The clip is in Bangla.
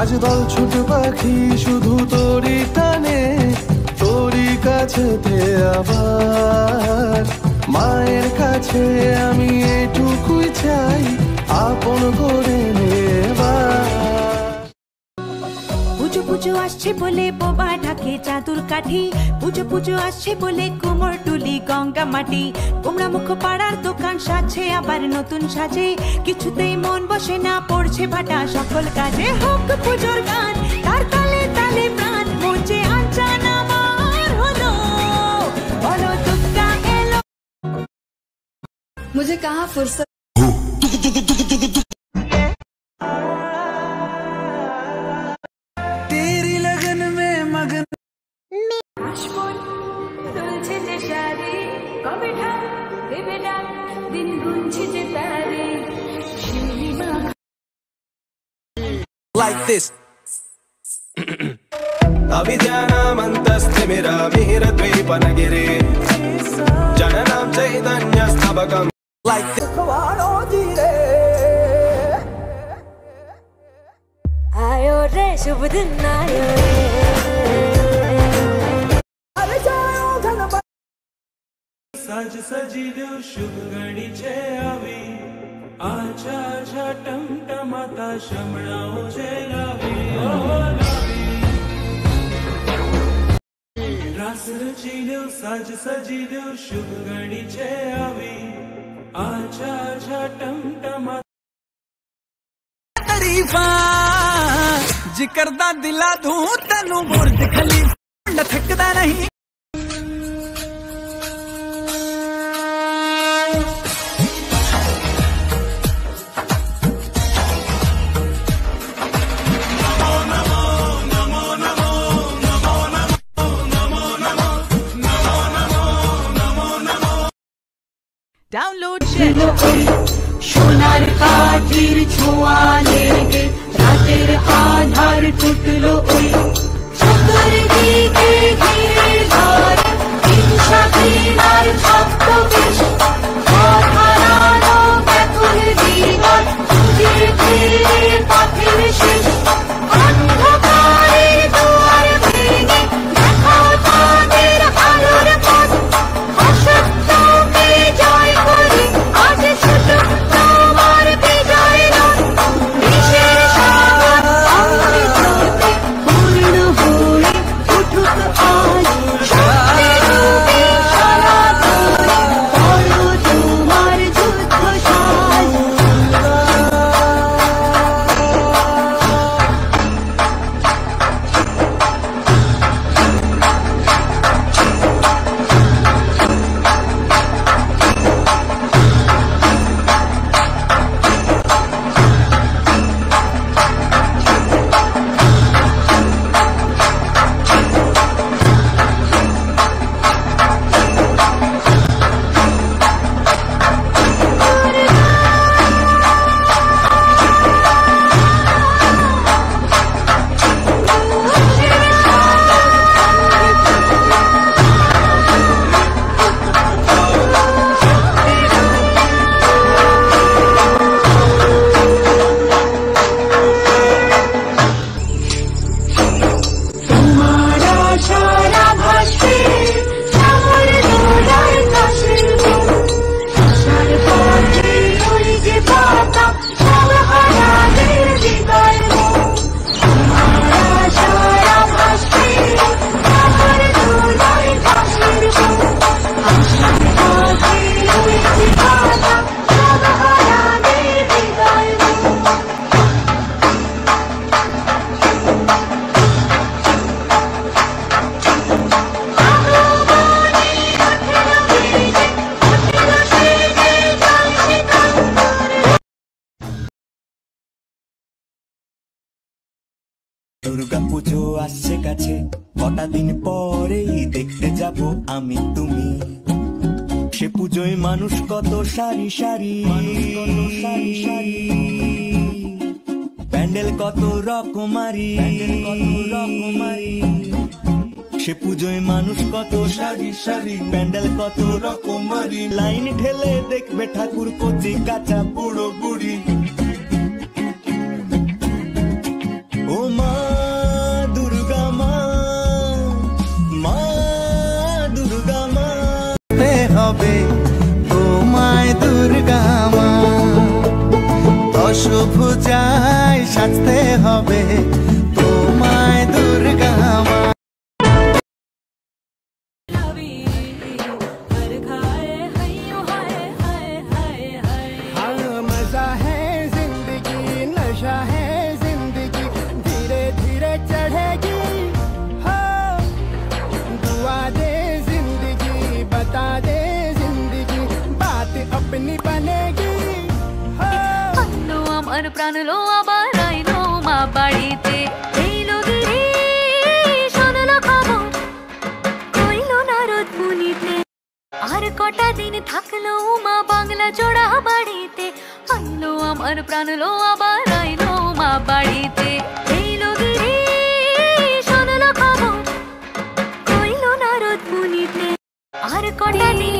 আজ দল ছোট পাখি শুধু তোরই টানে, তোরই কাছেতে আবার। মায়ের কাছে আমি এটুকুই চাই, আপন করে নেবার। পুজো পুজো আসছে বলে বোবা ঢাকে চাদুর কাঠি, পুজো পুজো আসছে বলে কুমোর টুলি গঙ্গা মাটি। কুমড়া মুখ পাড়ার দোকান সাজছে আবার নতুন সাজে, কিছুতেই মন বসে না পড়ছে ভাটা সকল কাজে। হোক পুজোর গান তার তালে তালে প্রাণ, মঞ্চে আনচান আমার হলো, বলো দুর্গা এলো। मुझे कहाँ फुर्सत। तेरी लगन में मगन আশমন তুলছে যে শাড়ি, কবে ঠাক দেবে ডাক, দিন গুনছে যে তারে শিউলি মা। like this. अविद्यानामन्तस्थिमिरा मिहिरद्वीपनगिरे जननां चैतन्यस्तबकम् like this. आयो रे शुभ दिन आयो सज सजी देव शुभ घड़ी छे आवी, आछा आछा टमटमाता शमणाओ छे लावी, ओ लावी। रास रची देव सज सजी देव शुभ घड़ी छे आवी, आछा आछा टमटमाता तारीफा जिक्र दा दिला दूं तैनू बुर्ज खलीफा थकदा नहीं। ডাউনলোড সোনার কাঠির ছোঁয়া লেগে রাতের আধার টুটলো ওই চতুর দিকে ঘিরে ধর হিংসা ঘৃণার ছদ্মবেশ অধারালো ব্যাকুল জীবন খুঁজে ফিরে পথের শেষ অন্ধকারের দুয়ার ভেঙে দেখাও তাদের আলোর পথ অসত্যকে জয় করে আজ শুধু তোমার বিজয় নয় দেশের সাগর অমৃততে পূর্ণ হয়ে উঠুক আজ সত্যের রূপে সনাতনে করো তোমার যুদ্ধ সাজ। দুর্গা পুজো আসছে কাছে, কটা দিন পরেই দেখতে যাব আমি তুমি। সে পুজোয় মানুষ কত সারি সারি, প্যান্ডেল কত রকমারি, সে পুজোয় মানুষ কত সারি সারি, প্যান্ডেল কত রকমারি, লাইন ঠেলে দেখবে ঠাকুর কচি কাঁচা বুড়ো বুড়ি। ও পূজায় সাজতে হবে তোমায় দুর্গা মা। मजा है जिंदगी नशा है जिंदगी धीरे धीरे चढ़ेगी हो दुआ दे जिंदगी बता दे जिंदगी बात अपनी बनेगी हो আনলো আমার প্রাণ লো আবার আইলো মা বাড়িতে এইলো গিরি শোনলো খবর কইলো নারদ মুনিতে আর কটা দিন থাকলো মা বাংলা জোড়া বাড়িতে আইলো আমার প্রাণ লো আবার আইলো মা বাড়িতে এইলো গিরি শোনলো খবর কইলো নারদ মুনিতে আর কটা দিন